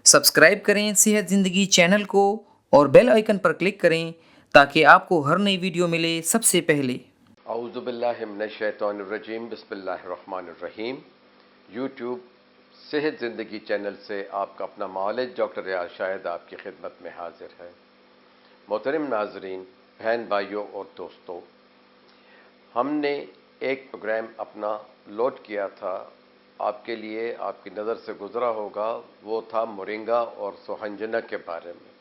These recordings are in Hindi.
सब्सक्राइब करें सेहत ज़िंदगी चैनल को और बेल आइकन पर क्लिक करें ताकि आपको हर नई वीडियो मिले सबसे पहले। औज़ुबिल्लाहिमिनश्शैतानिर्रजीम बिस्मिल्लाहिर्रहमानिर्रहीम। यूट्यूब सेहत ज़िंदगी चैनल से आपका अपना मौलिद डॉक्टर रियाज शाहिद आपकी खिदमत में हाजिर है। मोहतरम नाजरीन, बहन भाइयों और दोस्तों, हमने एक प्रोग्राम अपना लोड किया था आपके लिए, आपकी नज़र से गुजरा होगा। वो था मोरिंगा और सोहंजना के बारे में।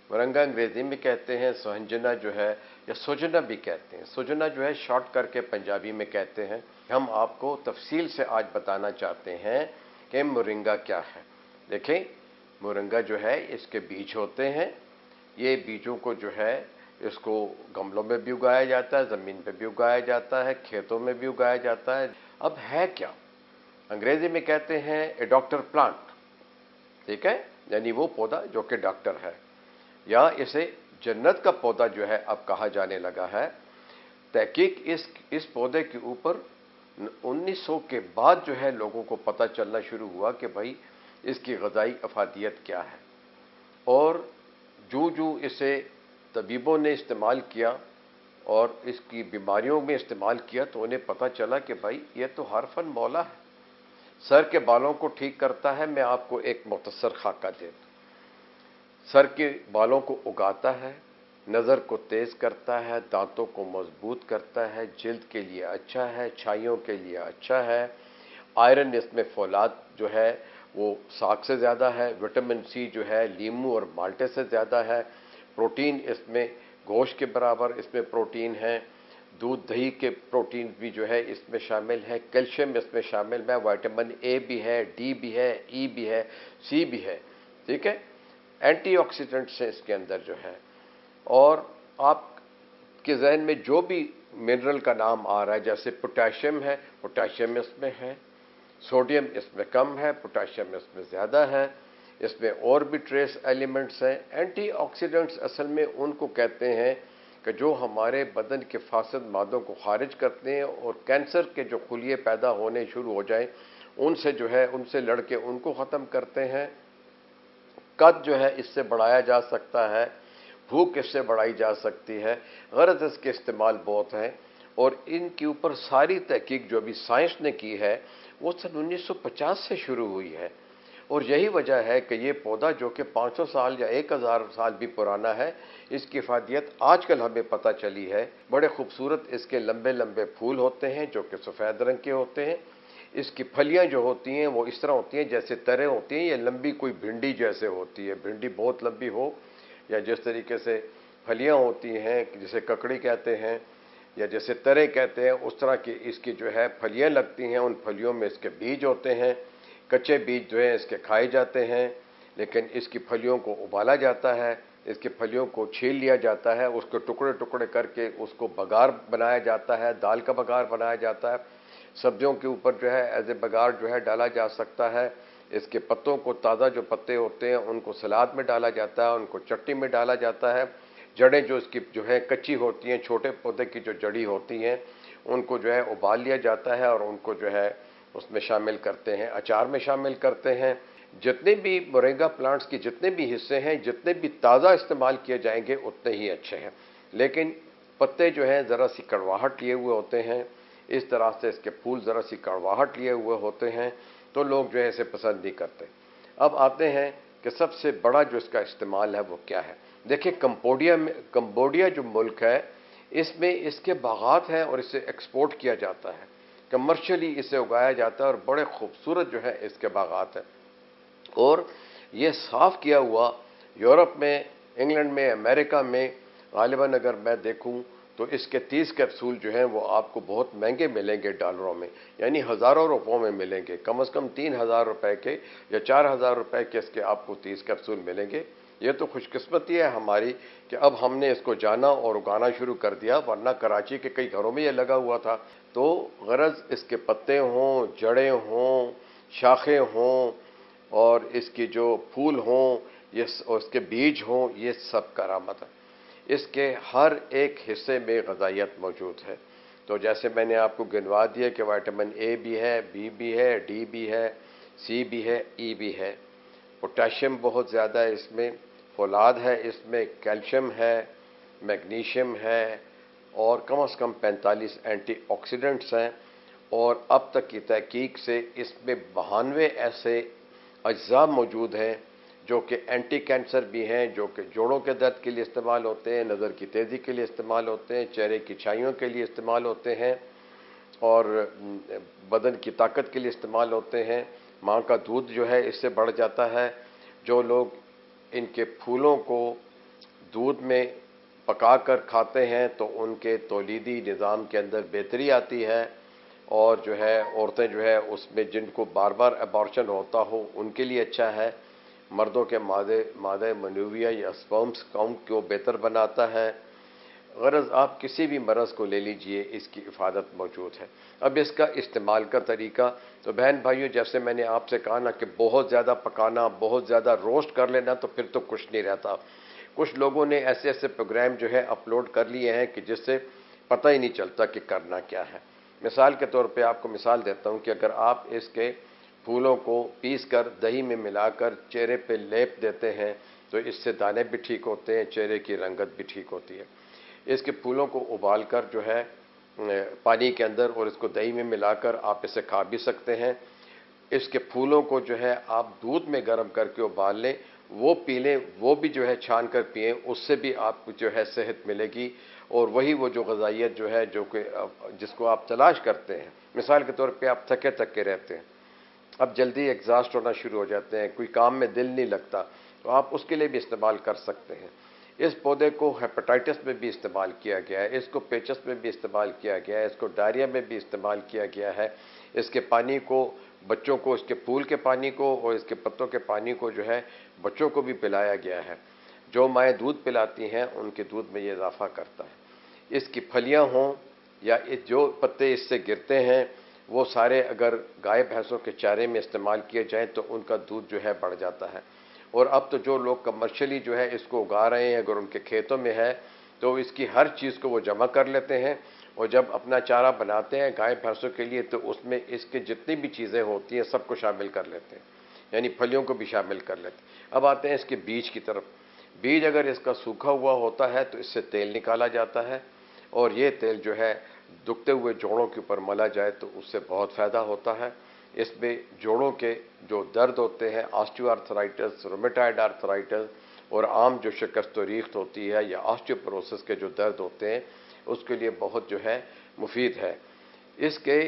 मोरिंगा अंग्रेज़ी में कहते हैं, सोहंजना जो है या सोजना भी कहते हैं। सोजना जो है शॉर्ट करके पंजाबी में कहते हैं। हम आपको तफसील से आज बताना चाहते हैं कि मोरिंगा क्या है। देखें, मोरिंगा जो है इसके बीज होते हैं। ये बीजों को जो है इसको गमलों में भी उगाया जाता है, ज़मीन पे भी उगाया जाता है, खेतों में भी उगाया जाता है। अब है क्या? अंग्रेजी में कहते हैं ए डॉक्टर प्लांट, ठीक है, यानी वो पौधा जो कि डॉक्टर है, या इसे जन्नत का पौधा जो है अब कहा जाने लगा है। तहकीक इस पौधे के ऊपर 1900 के बाद जो है लोगों को पता चलना शुरू हुआ कि भाई इसकी ग़िज़ाई अफादियत क्या है। और जो जो इसे तबीबों ने इस्तेमाल किया और इसकी बीमारियों में इस्तेमाल किया तो उन्हें पता चला कि भाई ये तो हरफन मौला है। सर के बालों को ठीक करता है। मैं आपको एक मुख्तसर खाका दे दूं। सर के बालों को उगाता है, नज़र को तेज़ करता है, दांतों को मजबूत करता है, जिल्द के लिए अच्छा है, छाइयों के लिए अच्छा है। आयरन इसमें फौलाद जो है वो साग से ज़्यादा है। विटामिन सी जो है लीमू और माल्टे से ज़्यादा है। प्रोटीन इसमें गोश्त के बराबर इसमें प्रोटीन है। दूध दही के प्रोटीन भी जो है इसमें शामिल है। कैल्शियम इसमें शामिल है। विटामिन ए भी है, डी भी है, ई भी है, सी भी है, ठीक है। एंटीऑक्सीडेंट्स हैं इसके अंदर जो है। और आपके जहन में जो भी मिनरल का नाम आ रहा है, जैसे पोटेशियम है, पोटेशियम इसमें है। सोडियम इसमें कम है, पोटेशियम इसमें ज़्यादा है। इसमें और भी ट्रेस एलिमेंट्स हैं। एंटीऑक्सीडेंट्स असल में उनको कहते हैं कि जो हमारे बदन के फासद मादों को खारिज करते हैं और कैंसर के जो खुलिये पैदा होने शुरू हो जाएं उनसे जो है उनसे लड़के उनको ख़त्म करते हैं। कद जो है इससे बढ़ाया जा सकता है, भूख इससे बढ़ाई जा सकती है। गरज इसके इस्तेमाल बहुत हैं और इनके ऊपर सारी तहकीक जो भी साइंस ने की है वो सन 1950 से शुरू हुई है। और यही वजह है कि ये पौधा जो कि 500 साल या 1000 साल भी पुराना है, इसकी इफादियत आजकल हमें पता चली है। बड़े खूबसूरत इसके लंबे लंबे फूल होते हैं जो कि सफ़ेद रंग के होते हैं। इसकी फलियां जो होती हैं वो इस तरह होती हैं जैसे तरें होती हैं, या लंबी कोई भिंडी जैसे होती है। भिंडी बहुत लंबी हो, या जिस तरीके से फलियां होती हैं जिसे ककड़ी कहते हैं या जैसे तरे कहते हैं, उस तरह की इसकी जो है फलियां लगती हैं। उन फलियों में इसके बीज होते हैं। कच्चे बीज जो है इसके खाए जाते हैं, लेकिन इसकी फलियों को उबाला जाता है, इसकी फलियों को छील लिया जाता है, उसको टुकड़े टुकड़े करके उसको बघार बनाया जाता है, दाल का बघार बनाया जाता है। सब्जियों के ऊपर जो है एज ए बघार जो है डाला जा सकता है। इसके पत्तों को, ताज़ा जो पत्ते होते हैं उनको सलाद में डाला जाता है, उनको चटनी में डाला जाता है। जड़ें जो इसकी जो है कच्ची होती हैं, छोटे पौधे की जो जड़ी होती हैं, उनको जो है उबाल लिया जाता है और उनको जो है उसमें शामिल करते हैं, अचार में शामिल करते हैं। जितने भी मोरिंगा प्लांट्स के जितने भी हिस्से हैं, जितने भी ताज़ा इस्तेमाल किए जाएंगे उतने ही अच्छे हैं। लेकिन पत्ते जो हैं ज़रा सी कड़वाहट लिए हुए होते हैं, इस तरह से इसके फूल ज़रा सी कड़वाहट लिए हुए होते हैं, तो लोग जो है इसे पसंद नहीं करते। अब आते हैं कि सबसे बड़ा जो इसका इस्तेमाल है वो क्या है। देखिए, कंबोडिया जो मुल्क है इसमें इसके बागात हैं और इसे एक्सपोर्ट किया जाता है। कमर्शियली इसे उगाया जाता है और बड़े खूबसूरत जो है इसके बागात हैं। और ये साफ़ किया हुआ यूरोप में, इंग्लैंड में, अमेरिका में गालिबन अगर मैं देखूं तो इसके 30 कैप्सूल जो हैं वो आपको बहुत महंगे मिलेंगे डॉलरों में, यानी हज़ारों रुपयों में मिलेंगे। कम से कम 3000 रुपये के या 4000 रुपये के इसके आपको 30 कैप्सूल मिलेंगे। ये तो खुशकिस्मती है हमारी कि अब हमने इसको जाना और उगाना शुरू कर दिया, वरना कराची के कई घरों में ये लगा हुआ था। तो गरज इसके पत्ते हों, जड़ें हों, शाखें हों और इसकी जो फूल हों, ये उसके बीज हों, ये सब करामत है। इसके हर एक हिस्से में ग़िज़ाइयत मौजूद है। तो जैसे मैंने आपको गिनवा दिया कि विटामिन ए भी है, बी भी है, डी भी है, सी भी है, ई भी है। पोटेशियम बहुत ज़्यादा है इसमें, फौलाद है इसमें, कैल्शियम है, मैग्नीशियम है और कम से कम 45 एंटीऑक्सीडेंट्स हैं। और अब तक की तहकीक से इसमें 92 ऐसे अज्जा मौजूद हैं जो कि एंटी कैंसर भी हैं, जो कि जोड़ों के दर्द के लिए इस्तेमाल होते हैं, नज़र की तेज़ी के लिए इस्तेमाल होते हैं, चेहरे की छाइयों के लिए इस्तेमाल होते हैं और बदन की ताकत के लिए इस्तेमाल होते हैं। माँ का दूध जो है इससे बढ़ जाता है। जो लोग इनके फूलों को दूध में पका कर खाते हैं तो उनके तौलीदी निज़ाम के अंदर बेहतरी आती है और जो है औरतें जो है उसमें जिनको बार बार अबॉर्शन होता हो उनके लिए अच्छा है। मर्दों के मादे मनूविया या स्पर्म्स काउंट को बेहतर बनाता है। गरज आप किसी भी मरज़ को ले लीजिए, इसकी इफ़ादत मौजूद है। अब इसका इस्तेमाल का तरीका, तो बहन भाइयों जैसे मैंने आपसे कहा ना कि बहुत ज़्यादा पकाना, बहुत ज़्यादा रोस्ट कर लेना तो फिर तो कुछ नहीं रहता। कुछ लोगों ने ऐसे ऐसे प्रोग्राम जो है अपलोड कर लिए हैं कि जिससे पता ही नहीं चलता कि करना क्या है। मिसाल के तौर पे आपको मिसाल देता हूँ कि अगर आप इसके फूलों को पीस कर दही में मिलाकर चेहरे पे लेप देते हैं तो इससे दाने भी ठीक होते हैं, चेहरे की रंगत भी ठीक होती है। इसके फूलों को उबालकर जो है पानी के अंदर और इसको दही में मिलाकर आप इसे खा भी सकते हैं। इसके फूलों को जो है आप दूध में गर्म करके उबाल लें, वो पी लें, वो भी जो है छान कर पिएं, उससे भी आपको जो है सेहत मिलेगी और वही वो जो ग़िज़ाइयत जो है जो कि जिसको आप तलाश करते हैं। मिसाल के तौर पे आप थके थके रहते हैं, अब जल्दी एग्जॉस्ट होना शुरू हो जाते हैं, कोई काम में दिल नहीं लगता, तो आप उसके लिए भी इस्तेमाल कर सकते हैं। इस पौधे को हेपेटाइटिस में भी इस्तेमाल किया गया है, इसको पेचस में भी इस्तेमाल किया गया है, इसको डायरिया में भी इस्तेमाल किया गया है। इसके पानी को बच्चों को, इसके फूल के पानी को और इसके पत्तों के पानी को जो है बच्चों को भी पिलाया गया है। जो माएँ दूध पिलाती हैं उनके दूध में ये इजाफ़ा करता है। इसकी फलियाँ हों या जो पत्ते इससे गिरते हैं वो सारे अगर गाय भैंसों के चारे में इस्तेमाल किए जाएं तो उनका दूध जो है बढ़ जाता है। और अब तो जो लोग कमर्शियली जो है इसको उगा रहे हैं, अगर उनके खेतों में है तो इसकी हर चीज़ को वो जमा कर लेते हैं और जब अपना चारा बनाते हैं गाय भैंसों के लिए तो उसमें इसके जितनी भी चीज़ें होती हैं सबको शामिल कर लेते हैं, यानी फलियों को भी शामिल कर लेते हैं। अब आते हैं इसके बीज की तरफ। बीज अगर इसका सूखा हुआ होता है तो इससे तेल निकाला जाता है और ये तेल जो है दुखते हुए जोड़ों के ऊपर मला जाए तो उससे बहुत फ़ायदा होता है। इसमें जोड़ों के जो दर्द होते हैं, ऑस्टियोआर्थराइटिस, रूमेटॉइड आर्थराइटिस और आम जो शिकस्त रीख्त होती है या ऑस्टियोपोरोसिस के जो दर्द होते हैं उसके लिए बहुत जो है मुफीद है। इसके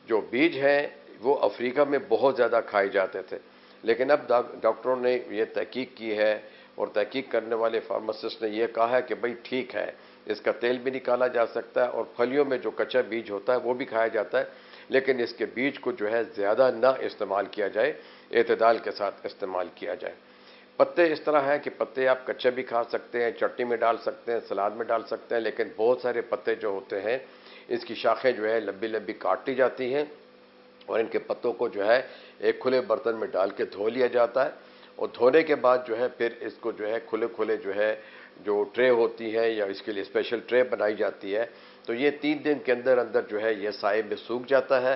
जो बीज हैं वो अफ्रीका में बहुत ज़्यादा खाए जाते थे, लेकिन अब डॉक्टरों ने ये तहकीक की है और तहकीक करने वाले फार्मासिस्ट ने यह कहा है कि भाई ठीक है, इसका तेल भी निकाला जा सकता है और फलियों में जो कच्चा बीज होता है वो भी खाया जाता है, लेकिन इसके बीज को जो है ज़्यादा ना इस्तेमाल किया जाए, एतदाल के साथ इस्तेमाल किया जाए। पत्ते इस तरह है कि पत्ते आप कच्चे भी खा सकते हैं, चटनी में डाल सकते हैं, सलाद में डाल सकते हैं, लेकिन बहुत सारे पत्ते जो होते हैं इसकी शाखें जो है लंबी लंबी काट ली जाती हैं और इनके पत्तों को जो है एक खुले बर्तन में डाल के धो लिया जाता है और धोने के बाद जो है फिर इसको जो है खुले खुले जो है जो ट्रे होती है या इसके लिए स्पेशल ट्रे बनाई जाती है, तो ये 3 दिन के अंदर अंदर जो है ये साए में सूख जाता है।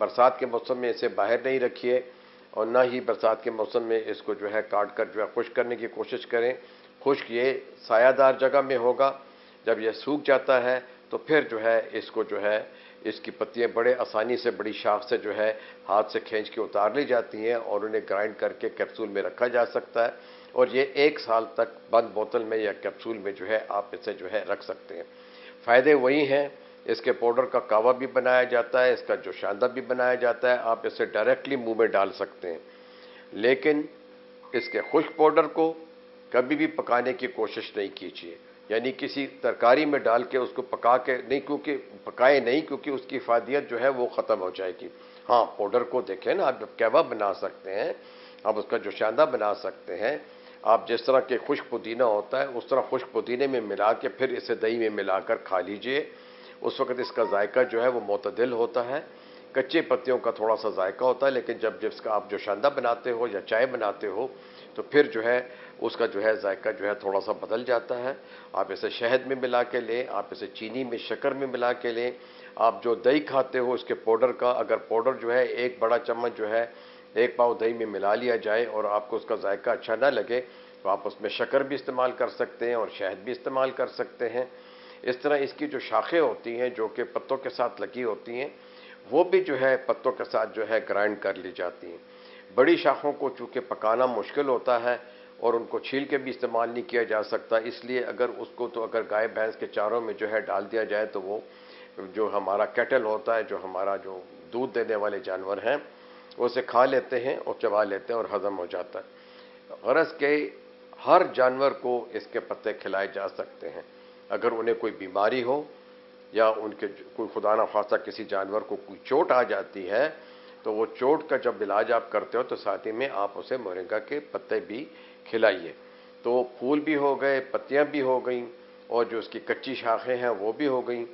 बरसात के मौसम में इसे बाहर नहीं रखिए और ना ही बरसात के मौसम में इसको जो है काट कर जो है खुश्क करने की कोशिश करें। खुश्क ये सायादार जगह में होगा। जब यह सूख जाता है तो फिर जो है इसको जो है इसकी पत्तियां बड़े आसानी से बड़ी शाख से जो है हाथ से खींच के उतार ली जाती हैं और उन्हें ग्राइंड करके कैप्सूल में रखा जा सकता है और ये 1 साल तक बंद बोतल में या कैप्सूल में जो है आप इसे जो है रख सकते हैं। फ़ायदे वही हैं। इसके पाउडर का कावा भी बनाया जाता है, इसका जो शांदा भी बनाया जाता है, आप इसे डायरेक्टली मुंह में डाल सकते हैं, लेकिन इसके खुश्क पाउडर को कभी भी पकाने की कोशिश नहीं कीजिए, यानी किसी तरकारी में डाल के उसको पका के नहीं, क्योंकि पकाए नहीं, क्योंकि उसकी इफादियत जो है वो ख़त्म हो जाएगी। हाँ, पाउडर को देखें ना, आप जब कहवा बना सकते हैं, आप उसका जो शांदा बना सकते हैं, आप जिस तरह के खुश्क पुदीना होता है उस तरह खुश्क पुदीने में मिला के फिर इसे दही में मिलाकर खा लीजिए। उस वक्त इसका जायका जो है वो मोतदिल होता है। कच्चे पत्तियों का थोड़ा सा जायका होता है, लेकिन जब जिसका आप जो शांदा बनाते हो या चाय बनाते हो तो फिर जो है उसका जो है जायका जो है थोड़ा सा बदल जाता है। आप इसे शहद में मिला के लें, आप इसे चीनी में, शक्कर में मिला के लें। आप जो दही खाते हो इसके पाउडर का, अगर पाउडर जो है 1 बड़ा चम्मच जो है 1 पाव दही में मिला लिया जाए और आपको उसका जायका अच्छा ना लगे तो आप उसमें शक्कर भी इस्तेमाल कर सकते हैं और शहद भी इस्तेमाल कर सकते हैं। इस तरह इसकी जो शाखें होती हैं जो कि पत्तों के साथ लगी होती हैं, वो भी जो है पत्तों के साथ जो है ग्राइंड कर ली जाती हैं। बड़ी शाखों को चूँकि पकाना मुश्किल होता है और उनको छील के भी इस्तेमाल नहीं किया जा सकता, इसलिए अगर उसको तो अगर गाय भैंस के चारों में जो है डाल दिया जाए तो वो जो हमारा कैटल होता है, जो हमारा जो दूध देने वाले जानवर हैं, वो उसे खा लेते हैं और चबा लेते हैं और हजम हो जाता है। गरज के हर जानवर को इसके पत्ते खिलाए जा सकते हैं। अगर उन्हें कोई बीमारी हो या उनके कोई खुदा ना खास्ता किसी जानवर को कोई चोट आ जाती है, तो वो चोट का जब इलाज आप करते हो तो साथ ही में आप उसे मोरिंगा के पत्ते भी खिलाइए। तो फूल भी हो गए, पत्तियां भी हो गई और जो उसकी कच्ची शाखें हैं वो भी हो गई।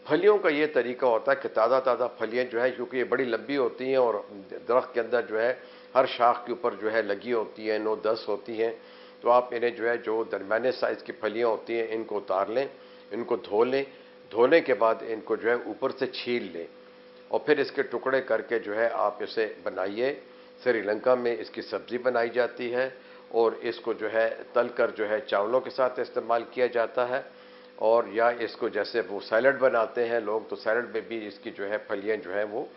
फलियों का ये तरीका होता है कि ताज़ा ताज़ा फलियाँ जो है, क्योंकि ये बड़ी लंबी होती हैं और दरख्त के अंदर जो है हर शाख के ऊपर जो है लगी होती है, 9-10 होती हैं, तो आप इन्हें जो है जो दरमियाने साइज़ की फलियाँ होती हैं इनको उतार लें, इनको धो लें। धोने के बाद इनको जो है ऊपर से छील लें और फिर इसके टुकड़े करके जो है आप इसे बनाइए। श्रीलंका में इसकी सब्ज़ी बनाई जाती है और इसको जो है तल कर जो है चावलों के साथ इस्तेमाल किया जाता है, और या इसको जैसे वो सैलड बनाते हैं लोग, तो सैलड में भी इसकी जो है फलियाँ जो है वो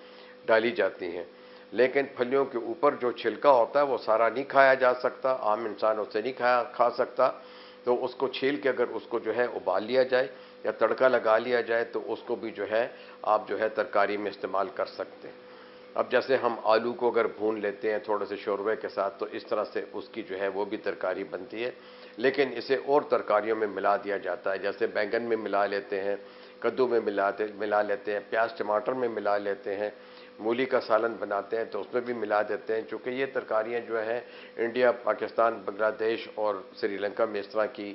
डाली जाती हैं। लेकिन फलियों के ऊपर जो छिलका होता है वो सारा नहीं खाया जा सकता, आम इंसान उसे नहीं खा सकता। तो उसको छील के अगर उसको जो है उबाल लिया जाए या तड़का लगा लिया जाए तो उसको भी जो है आप जो है तरकारी में इस्तेमाल कर सकते हैं। अब जैसे हम आलू को अगर भून लेते हैं थोड़े से शोरबे के साथ, तो इस तरह से उसकी जो है वो भी तरकारी बनती है, लेकिन इसे और तरकारियों में मिला दिया जाता है। जैसे बैंगन में मिला लेते हैं, कद्दू में मिला लेते हैं, प्याज टमाटर में मिला लेते हैं, मूली का सालन बनाते हैं तो उसमें भी मिला देते हैं। चूँकि ये तरकारियाँ जो हैं इंडिया, पाकिस्तान, बांग्लादेश और श्रीलंका में इस तरह की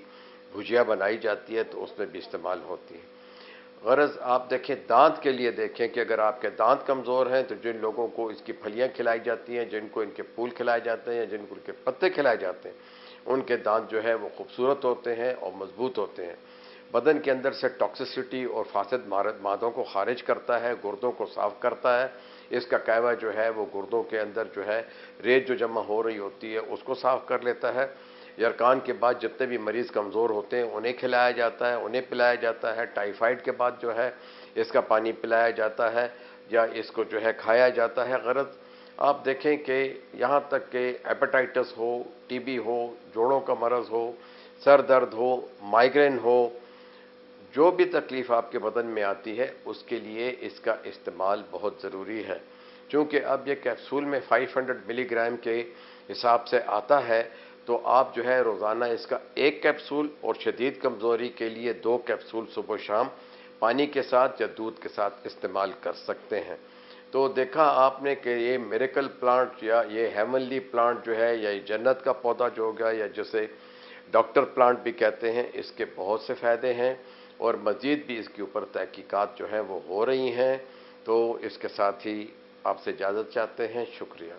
भुजिया बनाई जाती है तो उसमें भी इस्तेमाल होती है। गरज आप देखें, दांत के लिए देखें कि अगर आपके दांत कमज़ोर हैं तो जिन लोगों को इसकी फलियां खिलाई जाती हैं, जिनको इनके फूल खिलाए जाते हैं या जिनको इनके पत्ते खिलाए जाते हैं, उनके दांत जो है वो खूबसूरत होते हैं और मजबूत होते हैं। बदन के अंदर से टॉक्सिसिटी और फासिद मादों को खारिज करता है, गुर्दों को साफ करता है। इसका कहवा जो है वो गुर्दों के अंदर जो है रेत जो जमा हो रही होती है उसको साफ कर लेता है। यरकान के बाद जितने भी मरीज़ कमज़ोर होते हैं उन्हें खिलाया जाता है, उन्हें पिलाया जाता है। टाइफाइड के बाद जो है इसका पानी पिलाया जाता है या इसको जो है खाया जाता है। गरज आप देखें कि यहाँ तक कि हेपेटाइटिस हो, टीबी हो, जोड़ों का मरज़ हो, सर दर्द हो, माइग्रेन हो, जो भी तकलीफ़ आपके बदन में आती है उसके लिए इसका इस्तेमाल बहुत ज़रूरी है। चूँकि अब ये कैप्सूल में 500 मिलीग्राम के हिसाब से आता है, तो आप जो है रोज़ाना इसका 1 कैप्सूल और शदीद कमज़ोरी के लिए 2 कैप्सूल सुबह शाम पानी के साथ या दूध के साथ इस्तेमाल कर सकते हैं। तो देखा आपने कि ये मिरेकल प्लांट या ये हेवनली प्लांट जो है या ये जन्नत का पौधा जो हो गया या जिसे डॉक्टर प्लांट भी कहते हैं, इसके बहुत से फ़ायदे हैं और मज़ीद भी इसके ऊपर तहकीकात जो हैं वो हो रही हैं। तो इसके साथ ही आपसे इजाज़त चाहते हैं। शुक्रिया।